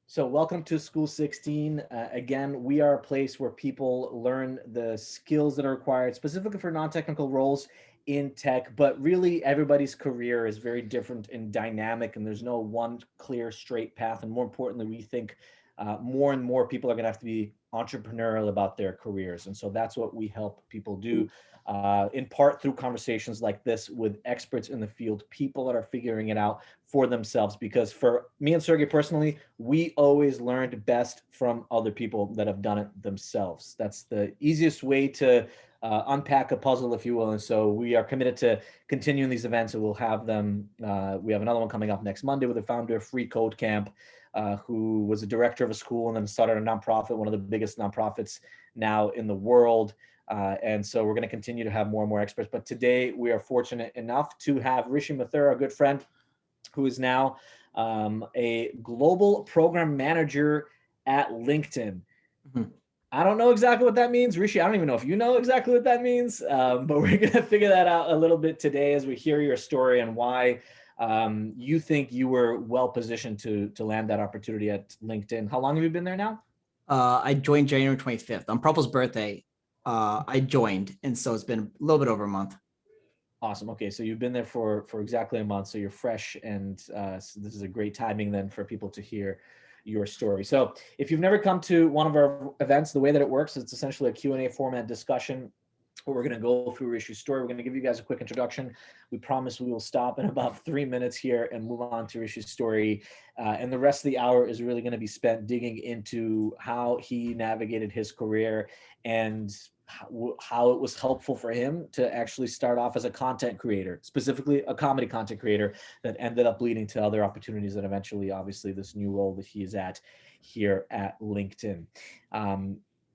So welcome to School 16. Again, we are a place where people learn the skills that are required specifically for non-technical roles in tech, but really everybody's career is very different and dynamic, and there's no one clear straight path. And more importantly, we think more and more people are going to have to be entrepreneurial about their careers. And so that's what we help people do, in part through conversations like this with experts in the field, people that are figuring it out for themselves. Because for me and Sergey personally, we always learned best from other people that have done it themselves. That's the easiest way to unpack a puzzle, if you will. And so we are committed to continuing these events, and we'll have them. We have another one coming up next Monday with the founder of Free Code Camp, who was a director of a school and then started a nonprofit, one of the biggest nonprofits now in the world. And so we're going to continue to have more and more experts. But today we are fortunate enough to have Rishi Mathur, a good friend, who is now a global program manager at LinkedIn. Mhm. I don't know exactly what that means. Rishi, I don't even know if you know exactly what that means, but we're going to figure that out a little bit today as we hear your story and why you think you were well positioned to land that opportunity at LinkedIn. How long have you been there now? I joined January 25th on Purple's birthday. I joined, and so it's been a little bit over a month. Awesome. Okay, so you've been there for exactly a month, so you're fresh, and so this is a great timing then for people to hear your story. So if you've never come to one of our events, the way that it works is it's essentially a Q&A format discussion where we're going to go through Rishi's story. We're going to give you guys a quick introduction. We promise we will stop in about 3 minutes here and move on to Rishi's story. And the rest of the hour is really going to be spent digging into how he navigated his career and how it was helpful for him to actually start off as a content creator, specifically a comedy content creator that ended up leading to other opportunities and eventually, obviously, this new role that he is at here at LinkedIn.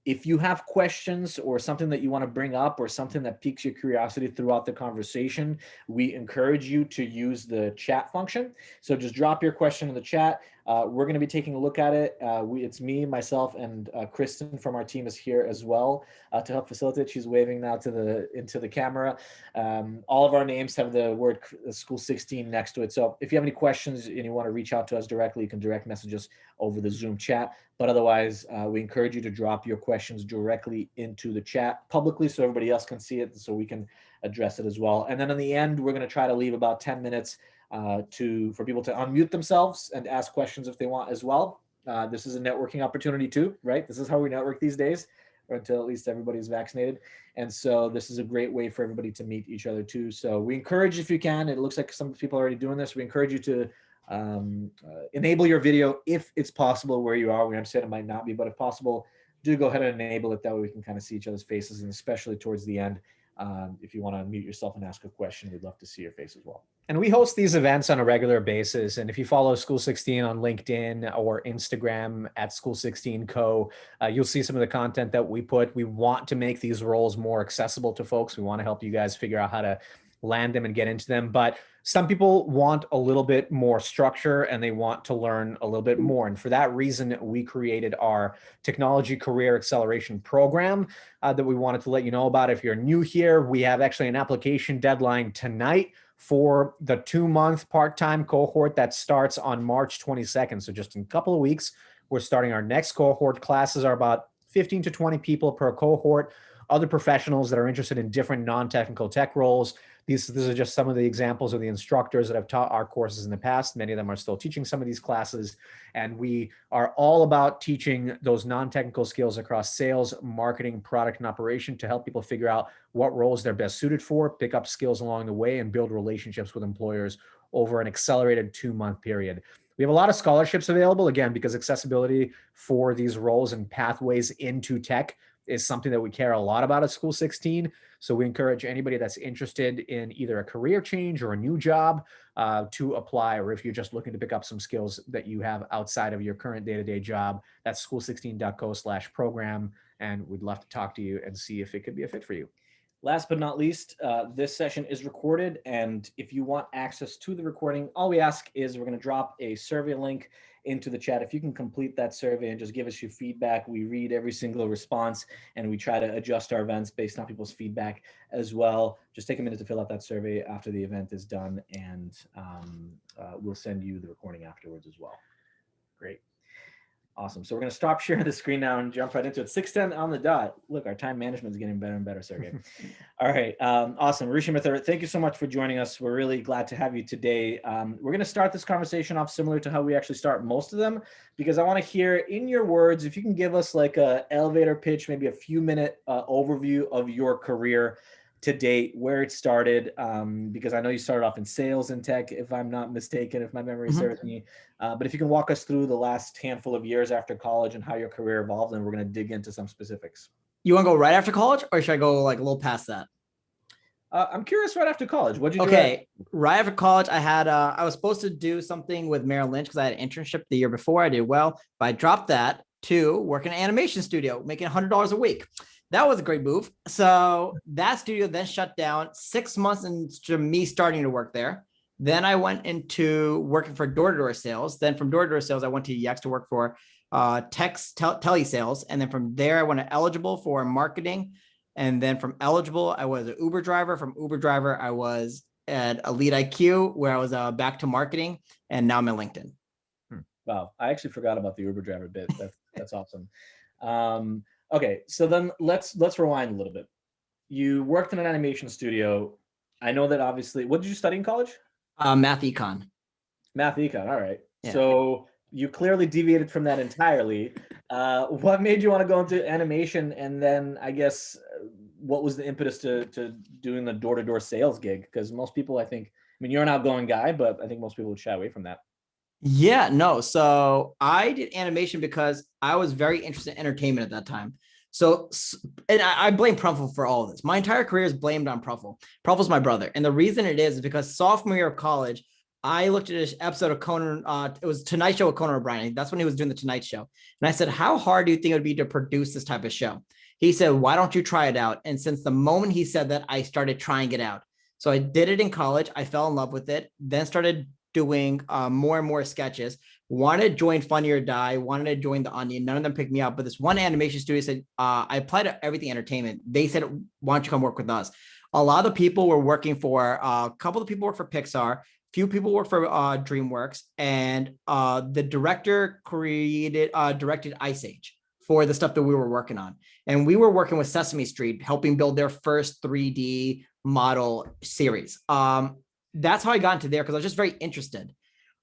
If you have questions or something that you want to bring up or something that piques your curiosity throughout the conversation, we encourage you to use the chat function. So just drop your question in the chat. We're going to be taking a look at it. It's me, myself, and Kristen from our team is here as well to help facilitate. She's waving now into the camera. All of our names have the word School 16 next to it. So if you have any questions and you want to reach out to us directly, you can direct message us over the Zoom chat. But otherwise, we encourage you to drop your questions directly into the chat publicly so everybody else can see it, so we can address it as well. And then in the end, we're going to try to leave about 10 minutes for people to unmute themselves and ask questions if they want as well. This is a networking opportunity too, right? This is how we network these days, or until at least everybody's vaccinated. And so this is a great way for everybody to meet each other too. So we encourage, if you can, it looks like some people are already doing this, we encourage you to enable your video if it's possible where you are. We understand it might not be, but if possible, do go ahead and enable it. That way we can kind of see each other's faces, and especially towards the end, if you want to unmute yourself and ask a question, we'd love to see your face as well. And we host these events on a regular basis. And if you follow School 16 on LinkedIn or Instagram at School 16 Co, you'll see some of the content that we put. We want to make these roles more accessible to folks. We want to help you guys figure out how to land them and get into them. But some people want a little bit more structure and they want to learn a little bit more. And for that reason, we created our Technology Career Acceleration Program that we wanted to let you know about. If you're new here, we have actually an application deadline tonight for the 2-month part-time cohort that starts on March 22nd. So just in a couple of weeks, we're starting our next cohort. Classes are about 15 to 20 people per cohort, other professionals that are interested in different non-technical tech roles. These are just some of the examples of the instructors that have taught our courses in the past. Many of them are still teaching some of these classes. And we are all about teaching those non-technical skills across sales, marketing, product, and operation to help people figure out what roles they're best suited for, pick up skills along the way, and build relationships with employers over an accelerated 2-month period. We have a lot of scholarships available, again, because accessibility for these roles and pathways into tech is something that we care a lot about at School 16. So we encourage anybody that's interested in either a career change or a new job to apply, or if you're just looking to pick up some skills that you have outside of your current day-to-day job, that's school16.co/program. And we'd love to talk to you and see if it could be a fit for you. Last but not least, this session is recorded, and if you want access to the recording, all we ask is we're going to drop a survey link into the chat. If you can complete that survey and just give us your feedback, we read every single response and we try to adjust our events based on people's feedback as well. Just take a minute to fill out that survey after the event is done, and we'll send you the recording afterwards as well. Great. Awesome. So we're going to stop sharing the screen now and jump right into it. 6:10 on the dot. Look, our time management is getting better and better, Sergey. All right. Awesome. Rishi, Mathur, thank you so much for joining us. We're really glad to have you today. We're going to start this conversation off similar to how we actually start most of them, because I want to hear in your words, if you can give us like a elevator pitch, maybe a few minute overview of your career to date, where it started, because I know you started off in sales and tech, if I'm not mistaken, if my memory serves me. But if you can walk us through the last handful of years after college and how your career evolved, then we're going to dig into some specifics. You want to go right after college, or should I go like a little past that? I'm curious, right after college, what'd you do? Okay, right after college, I was supposed to do something with Merrill Lynch because I had an internship the year before. I did well, but I dropped that to work in an animation studio, making $100 a week. That was a great move. So that studio then shut down 6 months into me starting to work there. Then I went into working for door-to-door sales. Then from door-to-door sales, I went to EX to work for telesales. And then from there, I went to Eligible for marketing. And then from Eligible, I was an Uber driver. From Uber driver, I was at Elite IQ, where I was back to marketing. And now I'm at LinkedIn. Wow. I actually forgot about the Uber driver bit. That's awesome. Okay, so then let's rewind a little bit. You worked in an animation studio. I know that obviously, what did you study in college? Math econ. Math econ, all right. Yeah. So you clearly deviated from that entirely. What made you want to go into animation? And then I guess, what was the impetus to doing the door-to-door sales gig? Because most people, I mean, you're an outgoing guy, but I think most people would shy away from that. Yeah, no. So I did animation because I was very interested in entertainment at that time. So, and I blame Pruffle for all of this. My entire career is blamed on Pruffle. Pruffle's my brother. And the reason it is because sophomore year of college, I looked at this episode of Conan. It was Tonight Show with Conan O'Brien. That's when he was doing the Tonight Show. And I said, how hard do you think it would be to produce this type of show? He said, why don't you try it out? And since the moment he said that, I started trying it out. So I did it in college. I fell in love with it, then started doing more and more sketches. Wanted to join Funny or Die, wanted to join The Onion. None of them picked me up, but this one animation studio said, I applied to Everything Entertainment. They said, why don't you come work with us? A lot of the people were working for, a couple of people work for Pixar, few people work for DreamWorks, and the director directed Ice Age for the stuff that we were working on. And we were working with Sesame Street, helping build their first 3D model series. That's how I got into there, because I was just very interested.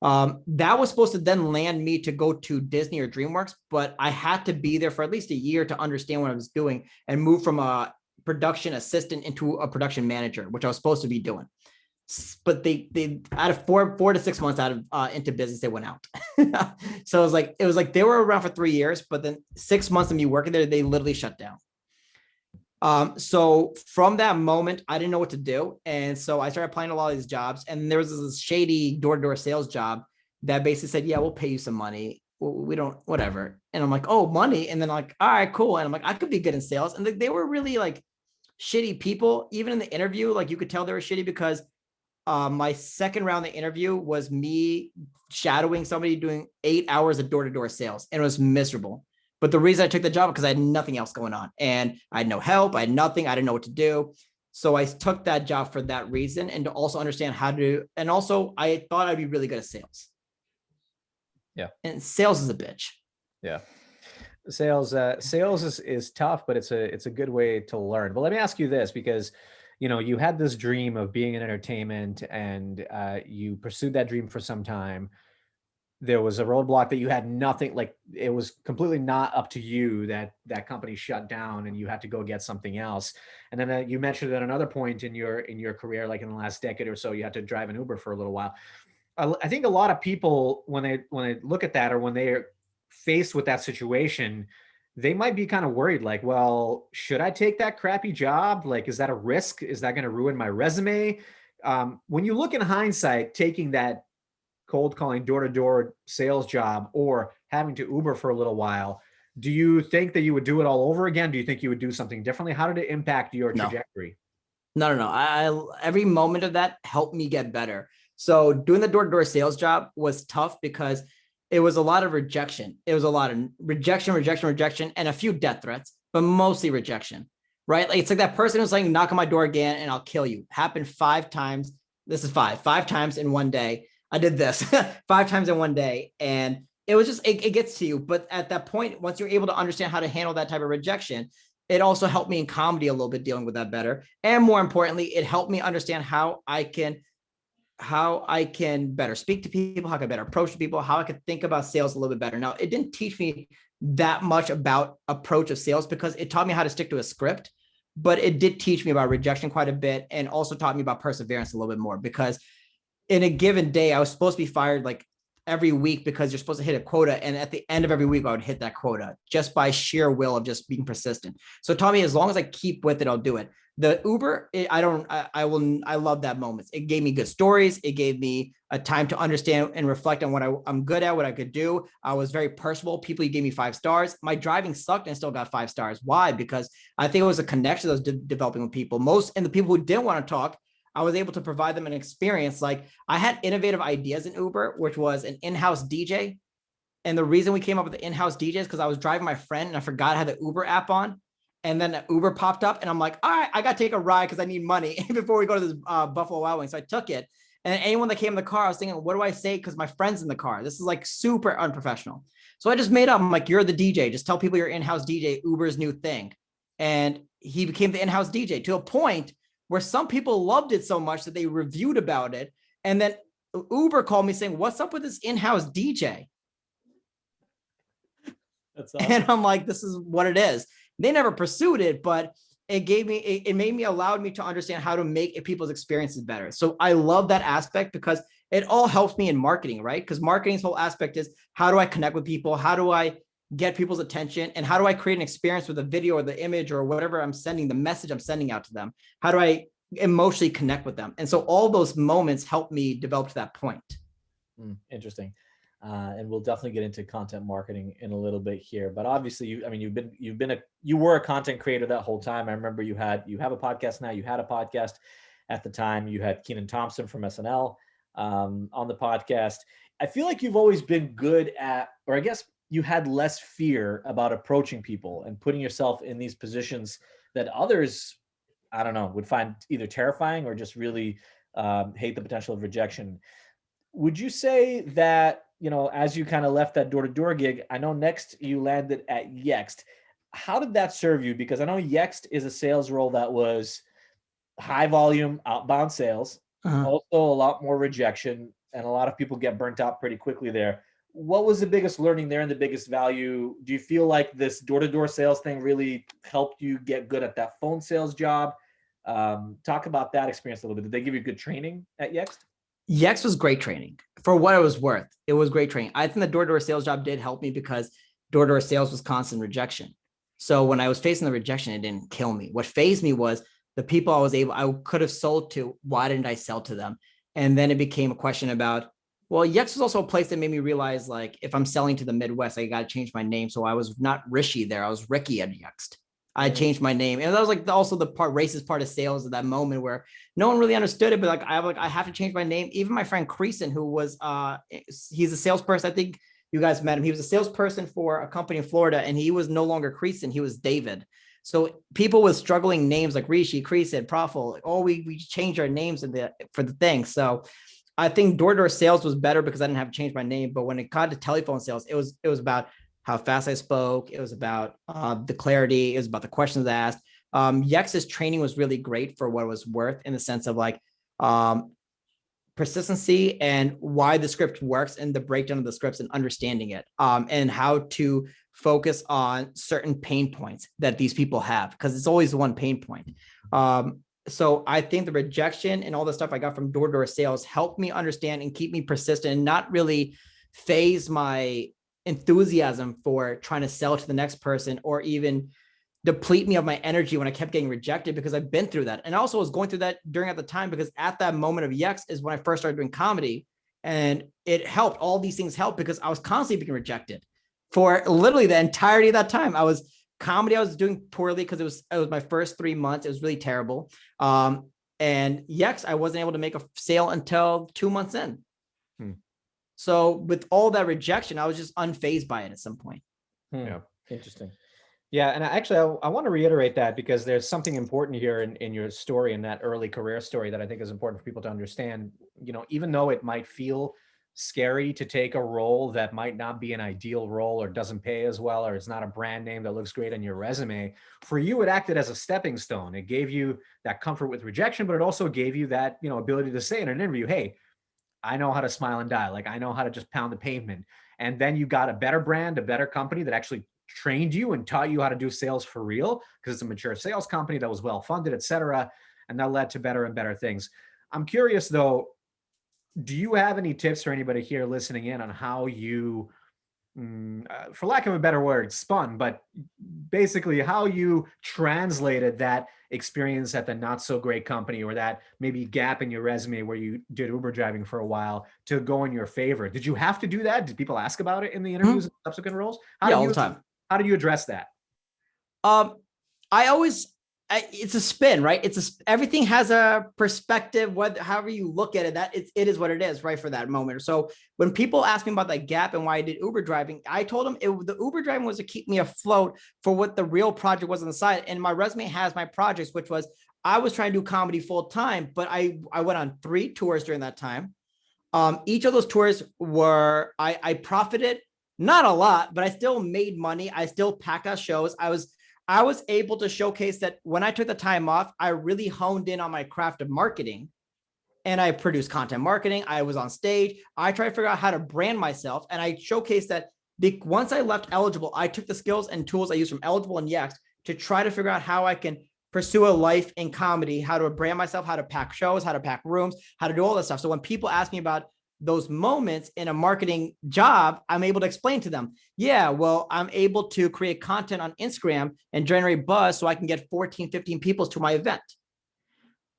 That was supposed to then land me to go to Disney or DreamWorks, but I had to be there for at least a year to understand what I was doing and move from a production assistant into a production manager, which I was supposed to be doing. But they out of 4 to 6 months out of into business, they went out. So it was like they were around for 3 years, but then 6 months of me working there, they literally shut down. So from that moment, I didn't know what to do. And so I started applying to a lot of these jobs. And there was this shady door-to-door sales job that basically said, yeah, we'll pay you some money. We don't, whatever. And I'm like, oh, money. And then I'm like, all right, cool. And I'm like, I could be good in sales. And they were really like shitty people. Even in the interview, like you could tell they were shitty because my second round of the interview was me shadowing somebody doing 8 hours of door-to-door sales. And it was miserable. But the reason I took the job because I had nothing else going on and I had no help. I had nothing. I didn't know what to do. So I took that job for that reason and to also understand how to, and also I thought I'd be really good at sales. Yeah. And sales is a bitch. Yeah. Sales is tough, but it's a good way to learn. But let me ask you this, because you had this dream of being in entertainment and you pursued that dream for some time. There was a roadblock that you had nothing, like it was completely not up to you, that company shut down and you had to go get something else. And then you mentioned at another point in your career, like in the last decade or so, you had to drive an Uber for a little while. I think a lot of people, when they look at that, or when they're faced with that situation, they might be kind of worried, like, well, should I take that crappy job? Like, is that a risk? Is that going to ruin my resume? When you look in hindsight, taking that cold calling door-to-door sales job or having to Uber for a little while, do you think that you would do it all over again? Do you think you would do something differently? How did it impact your trajectory? No. Every moment of that helped me get better. So doing the door-to-door sales job was tough because it was a lot of rejection. It was a lot of rejection, and a few death threats, but mostly rejection, right? Like it's like that person who's like, knock on my door again and I'll kill you. Happened 5 times. This is five times in one day. I did this 5 times in one day. And it was just, it gets to you. But at that point, once you're able to understand how to handle that type of rejection, it also helped me in comedy a little bit dealing with that better. And more importantly, it helped me understand how I can better speak to people, how I can better approach people, how I could think about sales a little bit better. Now, it didn't teach me that much about approach of sales because it taught me how to stick to a script, but it did teach me about rejection quite a bit and also taught me about perseverance a little bit more because in a given day, I was supposed to be fired like every week because you're supposed to hit a quota. And at the end of every week, I would hit that quota just by sheer will of just being persistent. So it taught me as long as I keep with it, I'll do it. The Uber, I love that moment. It gave me good stories. It gave me a time to understand and reflect on what I'm good at, what I could do. I was very personable. People gave me 5 stars. My driving sucked and I still got 5 stars. Why? Because I think it was a connection that was developing with people. And the people who didn't want to talk, I was able to provide them an experience. Like I had innovative ideas in Uber, which was an in-house DJ. And the reason we came up with the in-house DJ is because I was driving my friend and I forgot I had the Uber app on. And then the Uber popped up and I'm like, all right, I got to take a ride because I need money before we go to this Buffalo Wild Wings. So I took it. And anyone that came in the car, I was thinking, what do I say? Because my friend's in the car. This is like super unprofessional. So I just made up, I'm like, you're the DJ. Just tell people you're in-house DJ, Uber's new thing. And he became the in-house DJ to a point where some people loved it so much that they reviewed about it. And then Uber called me saying, what's up with this in-house DJ? That's awesome. And I'm like, this is what it is. They never pursued it, but it allowed me to understand how to make people's experiences better. So I love that aspect because it all helps me in marketing, right? Because marketing's whole aspect is how do I connect with people? How do I get people's attention? And how do I create an experience with a video or the image or whatever I'm sending, the message I'm sending out to them? How do I emotionally connect with them? And so all those moments help me develop to that point. Interesting. And we'll definitely get into content marketing in a little bit here. But obviously, you were a content creator that whole time. I remember you have a podcast now. You had a podcast at the time. You had Kenan Thompson from SNL on the podcast. I feel like you've always been good at, or I guess you had less fear about approaching people and putting yourself in these positions that others, I don't know, would find either terrifying or just really hate the potential of rejection. Would you say that, as you kind of left that door-to-door gig, I know next you landed at Yext. How did that serve you? Because I know Yext is a sales role that was high volume, outbound sales, also a lot more rejection, and a lot of people get burnt out pretty quickly there. What was the biggest learning there and the biggest value? Do you feel like this door-to-door sales thing really helped you get good at that phone sales job? Talk about that experience a little bit. Did they give you good training at Yext? Yext was great training for what it was worth. It was great training. I think the door-to-door sales job did help me because door-to-door sales was constant rejection. So when I was facing the rejection, it didn't kill me. What fazed me was the people I could have sold to. Why didn't I sell to them? And then it became a question about, well, Yext was also a place that made me realize, like, if I'm selling to the Midwest, I got to change my name. So I was not Rishi there. I was Ricky at Yext. I changed my name. And that was like also the racist part of sales at that moment where no one really understood it, but I have to change my name. Even my friend Creason, who was, he's a salesperson. I think you guys met him. He was a salesperson for a company in Florida and he was no longer Creason. He was David. So people with struggling names like Rishi, Creason, Profil, we changed our names for the thing. So I think door-to-door sales was better because I didn't have to change my name. But when it got to telephone sales, it was about how fast I spoke. It was about the clarity. It was about the questions asked. Yext's training was really great for what it was worth in the sense of like persistency and why the script works and the breakdown of the scripts and understanding it and how to focus on certain pain points that these people have because it's always one pain point. So I think the rejection and all the stuff I got from door-to-door sales helped me understand and keep me persistent and not really phase my enthusiasm for trying to sell to the next person or even deplete me of my energy when I kept getting rejected because I've been through that. And I also was going through that at the time because at that moment of Yext is when I first started doing comedy and it helped. All these things helped because I was constantly being rejected for literally the entirety of that time. I was doing poorly because it was my first 3 months. It was really terrible. And Yext, I wasn't able to make a sale until 2 months in. So with all that rejection, I was just unfazed by it at some point. Yeah. Interesting. Yeah. And I want to reiterate that because there's something important here in your story, in that early career story that I think is important for people to understand. Even though it might feel scary to take a role that might not be an ideal role or doesn't pay as well, or it's not a brand name that looks great on your resume. For you, it acted as a stepping stone. It gave you that comfort with rejection, but it also gave you that, ability to say in an interview, hey, I know how to smile and die. Like, I know how to just pound the pavement. And then you got a better brand, a better company that actually trained you and taught you how to do sales for real, because it's a mature sales company that was well funded, et cetera. And that led to better and better things. I'm curious though, do you have any tips for anybody here listening in on how you, for lack of a better word, spun, but basically how you translated that experience at the not so great company, or that maybe gap in your resume where you did Uber driving for a while, to go in your favor? Did you have to do that? Did people ask about it in the interviews and subsequent roles? Yeah, all the time. How did you address that? I always, it's a spin, right? Everything has a perspective, however you look at it, it is what it is, right? For that moment. So when people ask me about that gap and why I did Uber driving, I told them the Uber driving was to keep me afloat for what the real project was on the side. And my resume has my projects, which was, I was trying to do comedy full time, but I went on 3 tours during that time. Each of those tours were, I profited, not a lot, but I still made money. I still packed out shows. I was able to showcase that when I took the time off, I really honed in on my craft of marketing, and I produced content marketing. I was on stage. I tried to figure out how to brand myself. And I showcased that once I left Eligible, I took the skills and tools I used from Eligible and Yext to try to figure out how I can pursue a life in comedy, how to brand myself, how to pack shows, how to pack rooms, how to do all that stuff. So when people ask me about those moments in a marketing job, I'm able to explain to them, yeah, well, I'm able to create content on Instagram and generate buzz so I can get 14, 15 people to my event.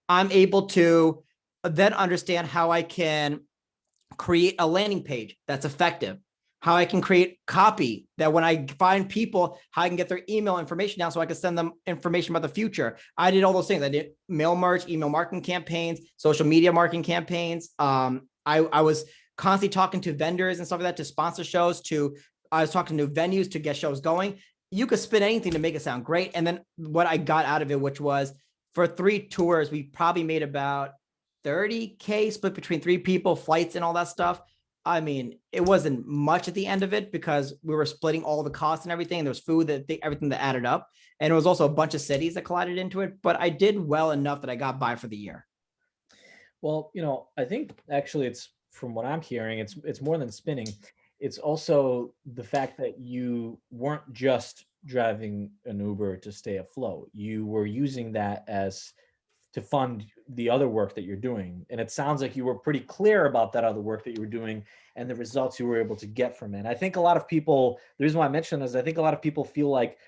I'm able to then understand how I can create a landing page that's effective, how I can create copy that when I find people, how I can get their email information down so I can send them information about the future. I did all those things. I did mail merge, email marketing campaigns, social media marketing campaigns. I was constantly talking to vendors and stuff like that to sponsor shows, I was talking to venues to get shows going. You could spin anything to make it sound great. And then what I got out of it, which was for 3 tours, we probably made about $30K split between 3 people, flights and all that stuff. I mean, it wasn't much at the end of it because we were splitting all the costs and everything. There was food, everything that added up. And it was also a bunch of cities that collided into it, but I did well enough that I got by for the year. Well, I think actually it's, from what I'm hearing, it's more than spinning. It's also the fact that you weren't just driving an Uber to stay afloat. You were using that to fund the other work that you're doing. And it sounds like you were pretty clear about that other work that you were doing and the results you were able to get from it. And I think a lot of people, the reason why I mentioned is I think a lot of people feel like,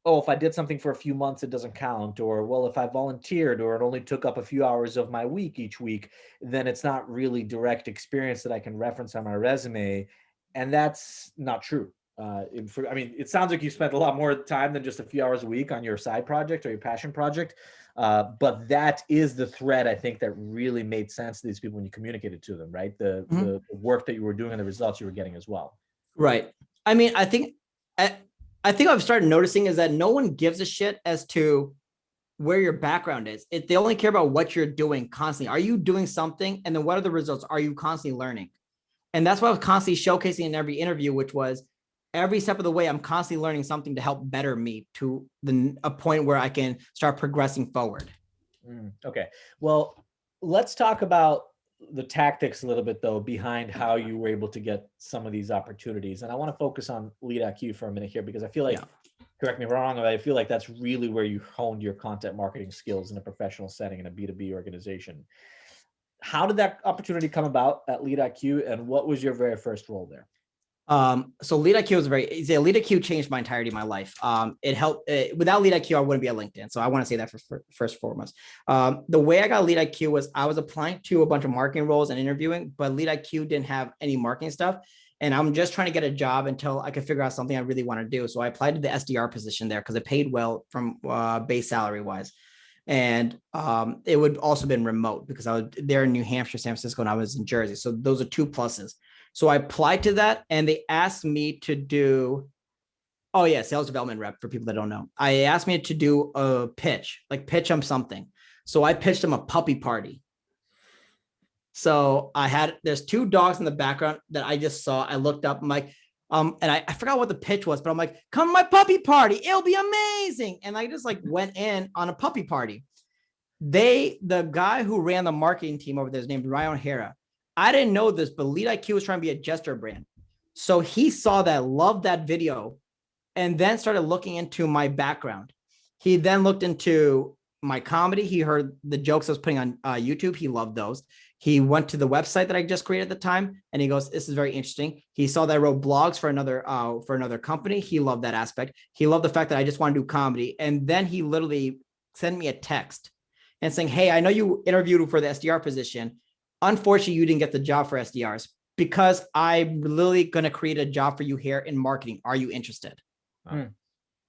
oh, if I did something for a few months, it doesn't count. Or, well, if I volunteered or it only took up a few hours of my week each week, then it's not really direct experience that I can reference on my resume. And that's not true. It sounds like you spent a lot more time than just a few hours a week on your side project or your passion project. But that is the thread, I think, that really made sense to these people when you communicated to them, right? The work that you were doing and the results you were getting as well. Right. I mean, I think I've started noticing is that no one gives a shit as to where your background is. They only care about what you're doing constantly. Are you doing something? And then what are the results? Are you constantly learning? And that's what I was constantly showcasing in every interview, which was every step of the way, I'm constantly learning something to help better me to a point where I can start progressing forward. Okay. Well, let's talk about the tactics a little bit though, behind how you were able to get some of these opportunities. And I want to focus on Lead IQ for a minute here, because I feel like, correct me if I'm wrong, but I feel like that's really where you honed your content marketing skills in a professional setting in a B2B organization. How did that opportunity come about at Lead IQ, and what was your very first role there? So Lead IQ was Lead IQ changed my entirety of my life. It helped. Without Lead IQ, I wouldn't be at LinkedIn. So I want to say that for first and foremost. The way I got Lead IQ was I was applying to a bunch of marketing roles and interviewing, but Lead IQ didn't have any marketing stuff. And I'm just trying to get a job until I could figure out something I really want to do. So I applied to the SDR position there because it paid well from base salary wise. And it would also been remote because I was there in New Hampshire, San Francisco, and I was in Jersey. So those are 2 pluses. So I applied to that and they asked me to do, sales development rep for people that don't know. I asked me to do a pitch them something. So I pitched them a puppy party. So there's two dogs in the background that I just saw. I looked up, I'm like, and I forgot what the pitch was, but I'm like, come to my puppy party. It'll be amazing. And I just like went in on a puppy party. The guy who ran the marketing team over there is named Ryan O'Hara. I didn't know this, but Lead IQ was trying to be a gesture brand. So he saw that, loved that video, and then started looking into my background. He then looked into my comedy. He heard the jokes I was putting on YouTube. He loved those. He went to the website that I just created at the time, and he goes, "This is very interesting." He saw that I wrote blogs for another company. He loved that aspect. He loved the fact that I just want to do comedy. And then he literally sent me a text and saying, "Hey, I know you interviewed for the SDR position. Unfortunately, you didn't get the job for SDRs because I'm literally going to create a job for you here in marketing. Are you interested?"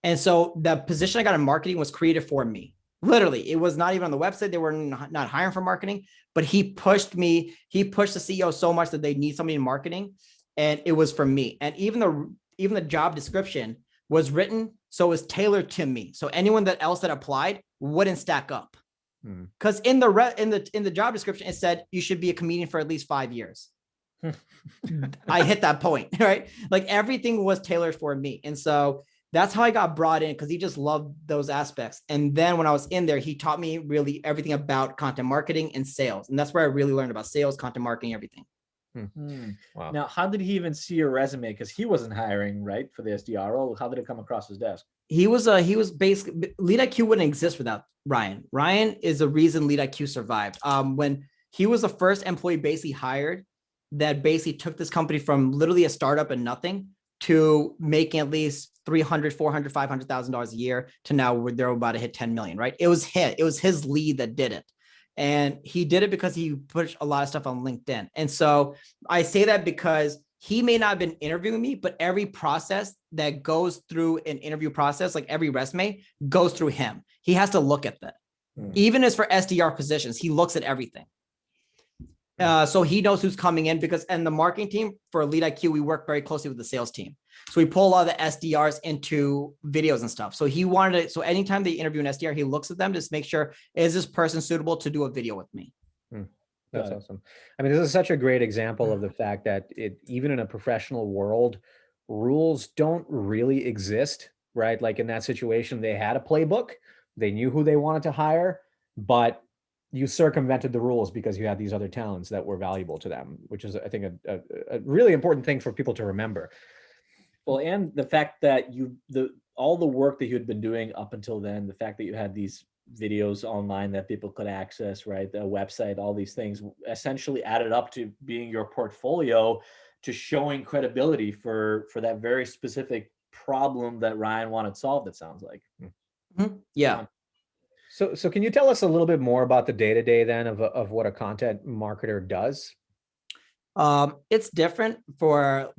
And so the position I got in marketing was created for me. Literally, it was not even on the website. They were not hiring for marketing, but he pushed me. He pushed the CEO so much that they need somebody in marketing, and it was for me. And even the job description was written so it was tailored to me. So anyone else that applied wouldn't stack up. Because in the job description, it said you should be a comedian for at least 5 years. I hit that point, right? Like everything was tailored for me. And so that's how I got brought in, because he just loved those aspects. And then when I was in there, he taught me really everything about content marketing and sales. And that's where I really learned about sales, content marketing, everything. Wow. Now, how did he even see your resume? Because he wasn't hiring, right, for the SDR role. How did it come across his desk? He was basically, Lead IQ wouldn't exist without Ryan. Ryan is the reason Lead IQ survived. When he was the first employee basically hired that basically took this company from literally a startup and nothing to making at least $300,000, $400,000, $500,000 a year to now where they're about to hit 10 million, right? It was his lead that did it. And he did it because he pushed a lot of stuff on LinkedIn. And so I say that because he may not have been interviewing me, but every process that goes through an interview process, like every resume, goes through him. He has to look at that. Even as for SDR positions, he looks at everything. So he knows who's coming in and the marketing team for Lead IQ, we work very closely with the sales team. So we pull a lot of the SDRs into videos and stuff. So he wanted so anytime they interview an SDR, he looks at them to make sure, is this person suitable to do a video with me? That's awesome. I mean, this is such a great example of the fact that even in a professional world, rules don't really exist, right? Like in that situation, they had a playbook, they knew who they wanted to hire, but you circumvented the rules because you had these other talents that were valuable to them, which is, I think, a really important thing for people to remember. Well, and the fact that all the work that you had been doing up until then, the fact that you had these videos online that people could access, right? The website, all these things essentially added up to being your portfolio, to showing credibility for that very specific problem that Ryan wanted solved, it sounds like. Yeah. So can you tell us a little bit more about the day-to-day then of what a content marketer does? It's different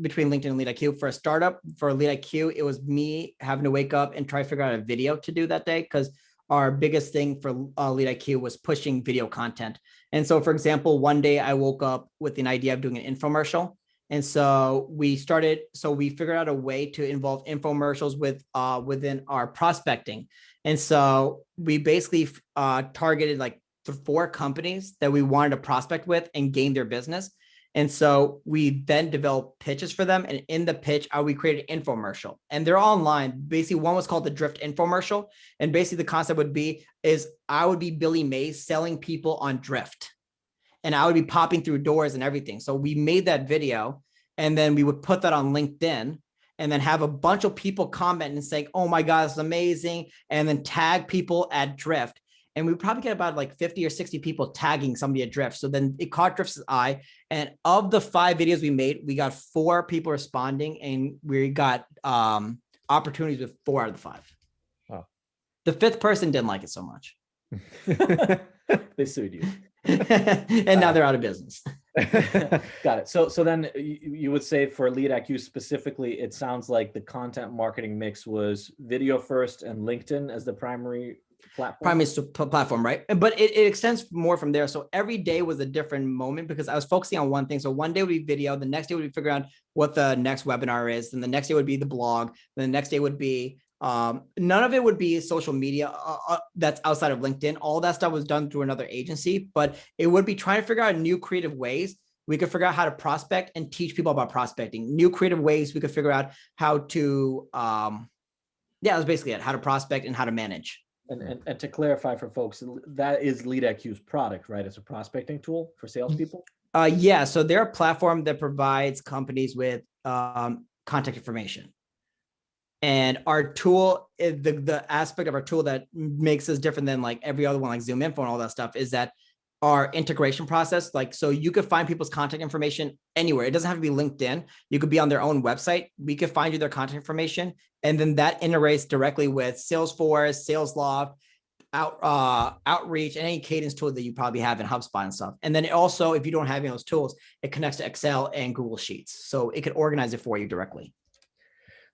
between LinkedIn and Lead IQ. For a startup, for Lead IQ, it was me having to wake up and try to figure out a video to do that day, because our biggest thing for Lead IQ was pushing video content. And so, for example, one day I woke up with an idea of doing an infomercial. And so we figured out a way to involve infomercials within our prospecting. And so we basically targeted like 4 companies that we wanted to prospect with and gain their business. And so we then developed pitches for them. And in the pitch, we created an infomercial, and they're online. Basically, one was called the Drift infomercial. And basically the concept is I would be Billy Mays selling people on Drift, and I would be popping through doors and everything. So we made that video, and then we would put that on LinkedIn, and then have a bunch of people comment and say, "Oh my God, it's amazing." And then tag people at Drift. And we probably get about like 50 or 60 people tagging somebody at Drift. So then it caught Drift's eye. And of the 5 videos we made, we got 4 people responding, and we got opportunities with 4 out of the 5. Wow. The 5th person didn't like it so much. They sued you. And now they're out of business. Got it. So then you would say for Lead IQ specifically, it sounds like the content marketing mix was video first and LinkedIn as the primary platform, right? But it extends more from there. So every day was a different moment because I was focusing on one thing. So one day would be video, the next day would be figuring out what the next webinar is, and the next day would be the blog, then the next day would be None of it would be social media that's outside of LinkedIn. All that stuff was done through another agency, but it would be trying to figure out new creative ways we could figure out how to prospect and teach people about prospecting. New creative ways we could figure out how to, yeah, that's basically it, how to prospect and how to manage. And to clarify for folks, that is LeadIQ's product, right? It's a prospecting tool for salespeople. Yeah, so they're a platform that provides companies with contact information. And our tool, the aspect of our tool that makes us different than like every other one, like Zoom Info and all that stuff, is that our integration process, like, so you could find people's contact information anywhere. It doesn't have to be LinkedIn. You could be on their own website. We could find you their contact information. And then that integrates directly with Salesforce, SalesLoft, Outreach, and any cadence tool that you probably have in HubSpot and stuff. And then it also, if you don't have any of those tools, it connects to Excel and Google Sheets. So it can organize it for you directly.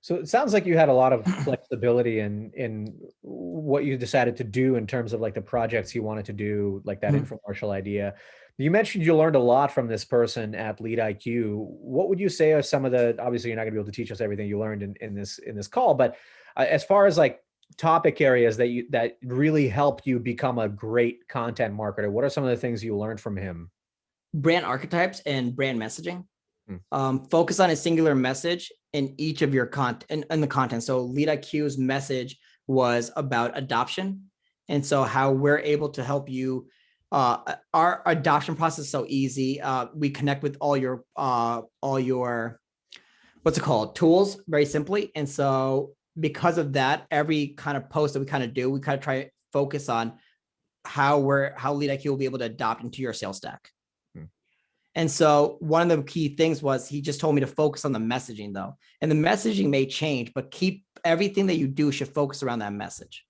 So it sounds like you had a lot of flexibility in what you decided to do in terms of like the projects you wanted to do, like that infomercial idea. You mentioned you learned a lot from this person at LeadIQ. What would you say are some of the, obviously you're not gonna be able to teach us everything you learned in this call, but as far as like topic areas that really helped you become a great content marketer, what are some of the things you learned from him? Brand archetypes and brand messaging. Focus on a singular message in each of your content and the content. So LeadIQ's message was about adoption. And so how we're able to help you, our adoption process is so easy. We connect with all your, what's it called? Tools, very simply. And so because of that, every kind of post that we kind of do, we kind of try to focus on how LeadIQ will be able to adopt into your sales stack. And so one of the key things was he just told me to focus on the messaging though. And the messaging may change, but keep everything that you do should focus around that message.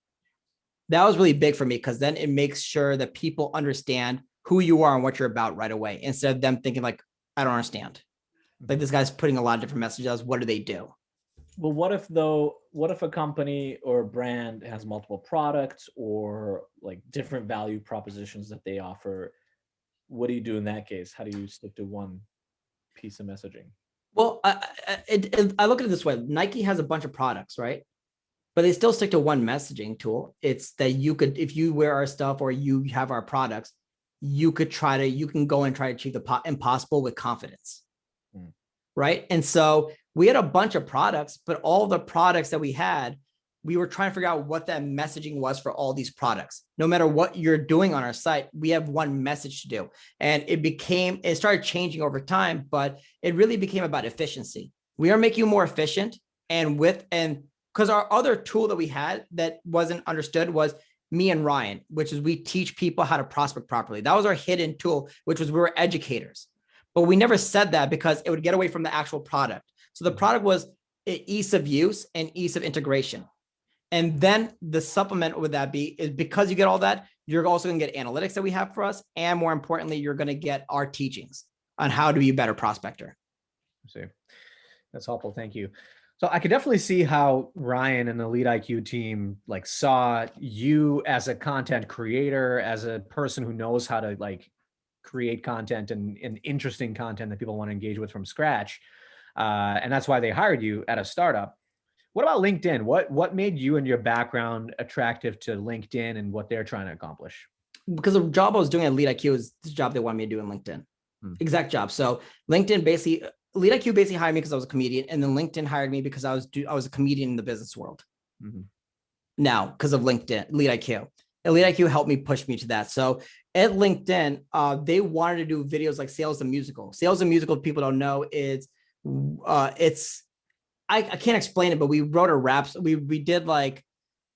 That was really big for me because then it makes sure that people understand who you are and what you're about right away, instead of them thinking like, I don't understand. Like this guy's putting a lot of different messages. What do they do? Well, what if a company or a brand has multiple products or like different value propositions that they offer? What do you do in that case? How do you stick to one piece of messaging? Well, I look at it this way. Nike has a bunch of products, right? But they still stick to one messaging tool. It's that you could, if you wear our stuff or you have our products, you can go and try to achieve the impossible with confidence. Right. And so we had a bunch of products, but all the products that we had, we were trying to figure out what that messaging was for all these products. No matter what you're doing on our site, we have one message to do. And it started changing over time, but it really became about efficiency. We are making you more efficient. And because our other tool that we had that wasn't understood was me and Ryan, which is we teach people how to prospect properly. That was our hidden tool, which was we were educators. But we never said that because it would get away from the actual product. So the product was ease of use and ease of integration. And then the supplement would that be is because you get all that, you're also going to get analytics that we have for us. And more importantly, you're going to get our teachings on how to be a better prospector. See, that's helpful. Thank you. So I could definitely see how Ryan and the LeadIQ team like saw you as a content creator, as a person who knows how to like create content and interesting content that people want to engage with from scratch. And that's why they hired you at a startup. What about LinkedIn? What made you and your background attractive to LinkedIn and what they're trying to accomplish? Because the job I was doing at LeadIQ is the job they wanted me to do in LinkedIn. Exact job. So LinkedIn LeadIQ basically hired me because I was a comedian, and then LinkedIn hired me because I was a comedian in the business world. Now, because of LeadIQ. And LeadIQ helped me push me to that. So at LinkedIn, they wanted to do videos like Sales the Musical. Sales the Musical, people don't know, I can't explain it, but we wrote a rap. We did like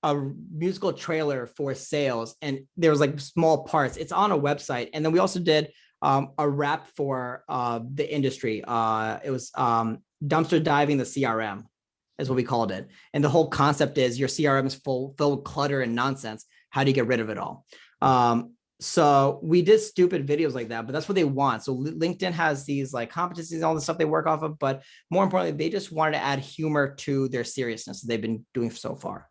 a musical trailer for Sales, and there was like small parts. It's on a website. And then we also did a rap for the industry. It was dumpster diving the CRM is what we called it. And the whole concept is your CRM is filled with clutter and nonsense. How do you get rid of it all? So we did stupid videos like that, but that's what they want. So LinkedIn has these like competencies and all the stuff they work off of, but more importantly, they just wanted to add humor to their seriousness that they've been doing so far.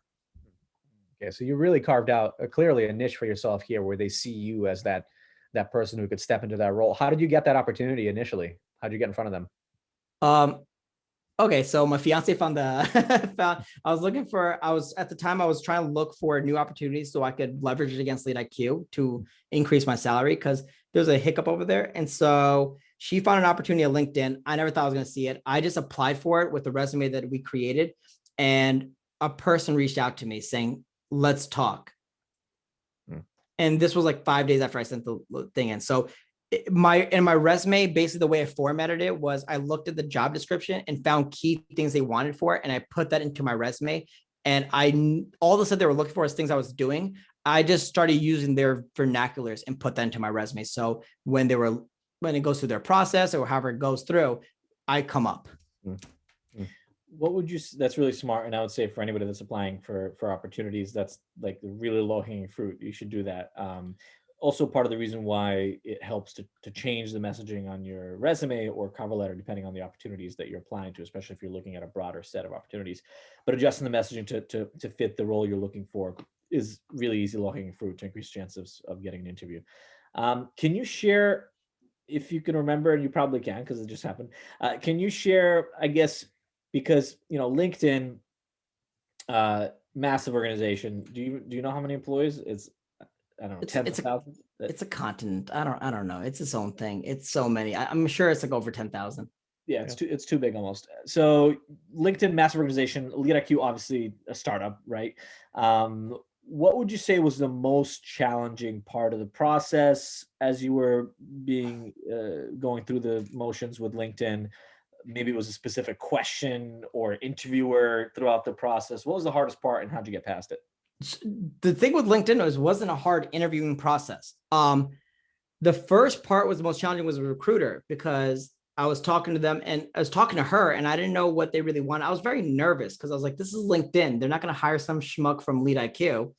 Okay, so you really carved out clearly a niche for yourself here where they see you as that person who could step into that role. How did you get that opportunity initially? How did you get in front of them? Okay, so my fiance found I was at the time I was trying to look for new opportunities so I could leverage it against Lead IQ to increase my salary because there's a hiccup over there. And so she found an opportunity at LinkedIn. I never thought I was going to see it. I just applied for it with the resume that we created, and a person reached out to me saying, "Let's talk." And this was like 5 days after I sent the thing in. So in my resume, basically the way I formatted it was I looked at the job description and found key things they wanted for it, and I put that into my resume. And all the stuff they were looking for is things I was doing. I just started using their vernaculars and put that into my resume. So when it goes through their process or however it goes through, I come up. What would you? That's really smart, and I would say for anybody that's applying for opportunities, that's like the really low hanging fruit. You should do that. Also, part of the reason why it helps to change the messaging on your resume or cover letter, depending on the opportunities that you're applying to, especially if you're looking at a broader set of opportunities. But adjusting the messaging to fit the role you're looking for is really easy low hanging fruit to increase chances of getting an interview. Can you share, if you can remember, and you probably can because it just happened? Can you share, I guess, because LinkedIn, massive organization. Do you know how many employees? It's, I don't know, tens of thousands. It's a continent. I don't know. It's its own thing. It's so many. I'm sure it's like over 10,000. Yeah, it's too big almost. So LinkedIn, massive organization. Lead IQ, obviously a startup, right? What would you say was the most challenging part of the process as you were going through the motions with LinkedIn? Maybe it was a specific question or interviewer throughout the process. What was the hardest part, and how'd you get past it? The thing with LinkedIn wasn't a hard interviewing process. The first part was the most challenging was a recruiter because I was talking to them and I was talking to her and I didn't know what they really want. I was very nervous because I was like, this is LinkedIn. They're not going to hire some schmuck from Lead IQ.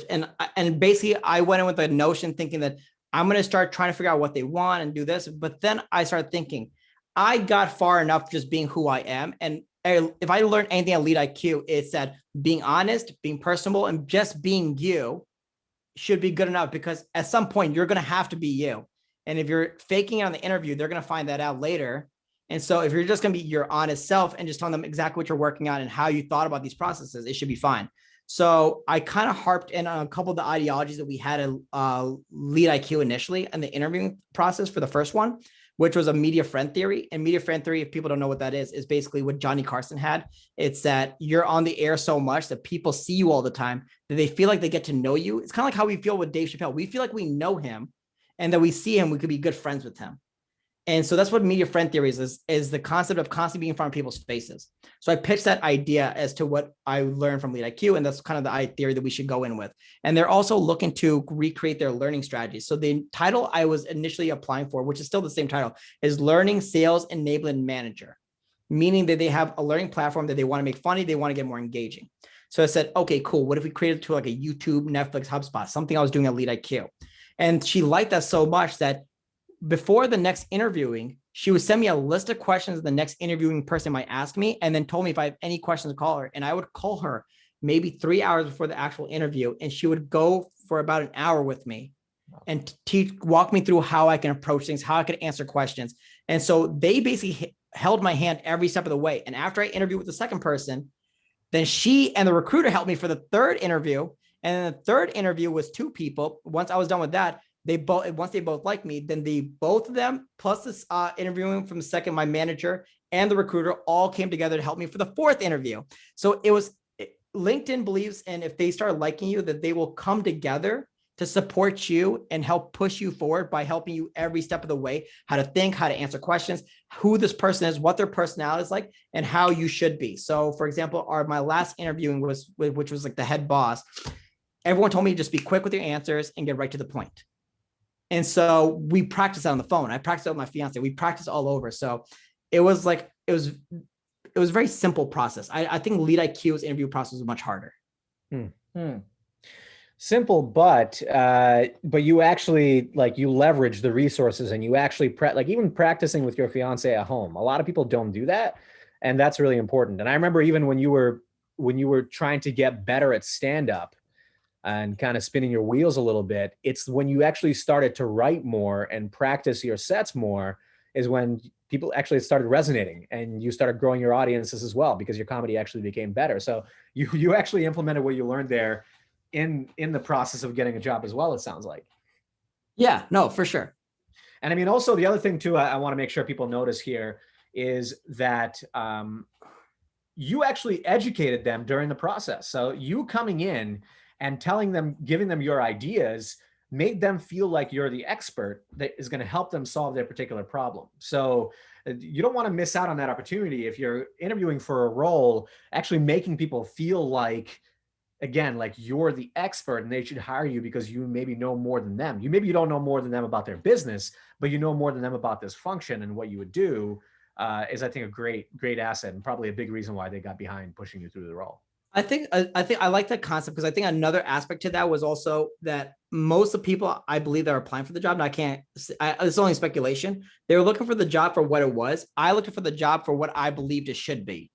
And basically I went in with the notion thinking that I'm going to start trying to figure out what they want and do this. But then I started thinking, I got far enough just being who I am. And if I learned anything at Lead IQ, it's that being honest, being personable, and just being you should be good enough because at some point you're going to have to be you. And if you're faking it on the interview, they're going to find that out later. And so if you're just going to be your honest self and just telling them exactly what you're working on and how you thought about these processes, it should be fine. So I kind of harped in on a couple of the ideologies that we had at Lead IQ initially in the interviewing process for the first one, which was a media friend theory. And media friend theory, if people don't know what that is basically what Johnny Carson had. It's that you're on the air so much that people see you all the time, that they feel like they get to know you. It's kind of like how we feel with Dave Chappelle. We feel like we know him and that we see him, we could be good friends with him. And so that's what media friend theory is the concept of constantly being in front of people's faces. So I pitched that idea as to what I learned from Lead IQ, and that's kind of the theory that we should go in with. And they're also looking to recreate their learning strategies. So the title I was initially applying for, which is still the same title, is Learning Sales Enablement Manager, meaning that they have a learning platform that they want to make funny, they want to get more engaging. So I said, okay, cool. What if we created it to like a YouTube, Netflix, HubSpot, something I was doing at Lead IQ? And she liked that so much that before the next interviewing, she would send me a list of questions the next interviewing person might ask me, and then told me if I have any questions to call her. And I would call her maybe 3 hours before the actual interview, and she would go for about an hour with me and walk me through how I can approach things, how I could answer questions. And so they basically held my hand every step of the way. And after I interviewed with the second person, then she and the recruiter helped me for the third interview. And then the third interview was 2 people. Once I was done with that, once they both liked me, then both of them plus this interviewing from the second, my manager and the recruiter all came together to help me for the 4th interview. So LinkedIn believes in if they start liking you, that they will come together to support you and help push you forward by helping you every step of the way, how to think, how to answer questions, who this person is, what their personality is like, and how you should be. So for example, my last interviewing which was like the head boss, everyone told me to just be quick with your answers and get right to the point. And so we practiced on the phone. I practiced with my fiance. We practiced all over. So it was a very simple process. I think Lead IQ's interview process was much harder. Simple, but you actually you leverage the resources and you actually even practicing with your fiance at home. A lot of people don't do that, and that's really important. And I remember even when you were trying to get better at stand-up and kind of spinning your wheels a little bit, it's when you actually started to write more and practice your sets more is when people actually started resonating, and you started growing your audiences as well because your comedy actually became better. So you actually implemented what you learned there in the process of getting a job as well, it sounds like. Yeah, no, for sure. And I mean, also the other thing too, I want to make sure people notice here is that you actually educated them during the process. So you coming in and telling them, giving them your ideas, made them feel like you're the expert that is going to help them solve their particular problem. So you don't want to miss out on that opportunity if you're interviewing for a role, actually making people feel like, again, like you're the expert and they should hire you because you maybe know more than them. You don't know more than them about their business, but you know more than them about this function and what you would do is, I think, a great asset and probably a big reason why they got behind pushing you through the role. I think I like that concept because I think another aspect to that was also that most of the people I believe that are applying for the job, and it's only speculation. They were looking for the job for what it was. I looked for the job for what I believed it should be.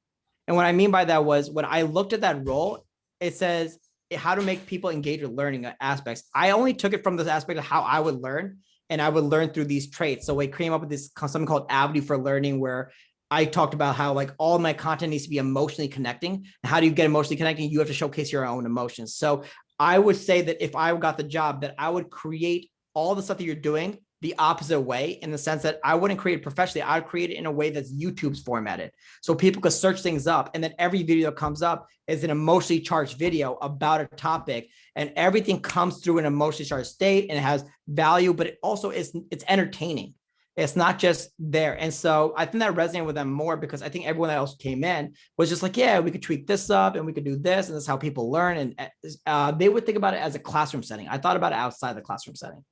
And what I mean by that was when I looked at that role, it says how to make people engage with learning aspects. I only took it from this aspect of how I would learn, and I would learn through these traits. So we came up with this something called Avenue for Learning, where I talked about how like all my content needs to be emotionally connecting. And how do you get emotionally connecting? You have to showcase your own emotions. So I would say that if I got the job, that I would create all the stuff that you're doing the opposite way, in the sense that I wouldn't create it professionally. I would create it in a way that's YouTube's formatted. So people could search things up, and then every video that comes up is an emotionally charged video about a topic, and everything comes through an emotionally charged state, and it has value, but it also it's entertaining. It's not just there. And so I think that resonated with them more because I think everyone else came in was just like, yeah, we could tweak this up and we could do this. And that's how people learn. And they would think about it as a classroom setting. I thought about it outside the classroom setting.